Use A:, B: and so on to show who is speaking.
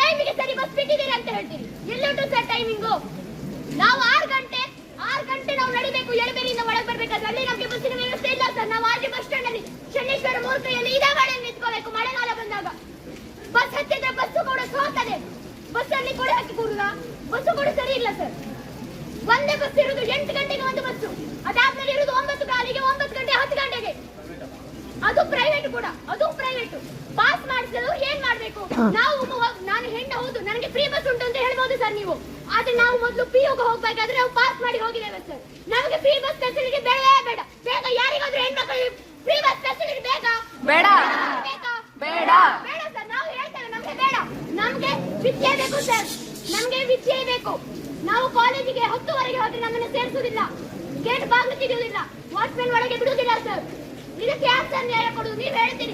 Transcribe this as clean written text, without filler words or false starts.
A: ಟೈಮಿಗೆ ಸರಿ ಬಸ್ ಬಿಟ್ಟಿದ್ದೀರಿ ಅಂತ ಹೇಳ್ತೀರಿ. ಎಲ್ಲುಂಟು ಸರ್ ಟೈಮಿಂಗು? ನಾವು 6 ಗಂಟೆ ನಾವು ನಡಿಬೇಕು. ಎಳಬೇರಿಯಿಂದ ಒಳಗೆ ಬರ್ಬೇಕಾದ್ರೆ ಅಲ್ಲಿ ನಮಗೆ ಬಸ್ಸಿನ ವ್ಯವಸ್ಥೆ ಇಲ್ಲ ಸರ್. ನಾವು ಆಜಿ ಬಸ್ ಸ್ಟ್ಯಾಂಡ್ ಅಲ್ಲಿ ಶನೇಶ್ವರ ಮೂರ್ತಿಯಲ್ಲಿ ಇದೇ ಗಾಡಿಯಲ್ಲಿ ನಿಂತ್ಕೋಬೇಕು. ಮಳೆಗಾಲ ಬಂದಾಗ ಬಸ್ ಹತ್ತಿದ್ರೆ ಬಸ್ಸು ಕೂಡ ಸೋತದೆ. ಬಸ್ ಅಲ್ಲಿ ಕೂಡ ಹಾಕಿ ಕೂಡುದ, ಬಸ್ಸು ಕೂಡ ಸರಿ ಇಲ್ಲ ಸರ್. ಒಂದೇ ಬಸ್ ಇರುವುದು 8 ಗಂಟೆಗೆ ಒಂದು ಬಸ್ಸು, ಅದಾದ್ಮೇಲೆ ಇರುವುದು 9 ಕಾಲಿಗೆ, 9 ಗಂಟೆ 10 ಗಂಟೆಗೆ. ಅದು ಪ್ರೈವೇಟ್ ಕೂಡ, ಅದು ಪ್ರೈವೇಟ್. ಪಾಸ್ ಮಾಡಿಸಲು ಏನ್ ಮಾಡ್ಬೇಕು ನಾವು? ನಾನು ಹೆಣ್ಣು ಹೌದು, ನನಗೆ ಫ್ರೀ ಬಸ್ ಉಂಟು ಅಂತ ಹೇಳ್ಬೋದು ಸರ್ ನೀವು. ಆದ್ರೆ ನಾವು ಮೊದಲು ಪಿಯುಗೆ ಹೋಗ್ಬೇಕಾದ್ರೆ ನಾವು ಪಾಸ್ ಮಾಡಿ ಹೋಗಿದ್ದೇವೆ ಸರ್. ನಮಗೆ ಫ್ರೀ ಬಸ್ ಫೆಸಿಲಿಟಿ ಬೇಡವೇ ಬೇಡ. ಬೇಗ ಯಾರಿಗಾದ್ರೂ ಹೆಣ್ಮಕ್ಳಿಗೆ ಫ್ರೀ ಬಸ್ ಫೆಸಿಲಿಟಿ ಬೇಕಾ?
B: ಬೇಡ
A: ಬೇಡ ಬೇಡ ಸರ್. ನಾವು ಹೇಳ್ತೇವೆ ನಮ್ಗೆ ಬೇಡ. ನಮ್ಗೆ ವಿದ್ಯೆ ಬೇಕು ಸರ್, ನಮ್ಗೆ ವಿದ್ಯೆ ಬೇಕು. ನಾವು ಕಾಲೇಜಿಗೆ 10ವರೆಗೆ ಹೋದ್ರೆ ನಮ್ಮನ್ನು ಸೇರಿಸುವುದಿಲ್ಲ, ಗೇಟ್ ಬಾಗಿಲು ತೆಗೆಯುವುದಿಲ್ಲ, ವಾಚ್ಮೆನ್ ಒಳಗೆ ಬಿಡುವುದಿಲ್ಲ ಸರ್. ಇದಕ್ಕೆ ಯಾರು ಸರ್ ನ್ಯಾಯ ಕೊಡುವುದು? ನೀವು ಹೇಳ್ತೀರಿ.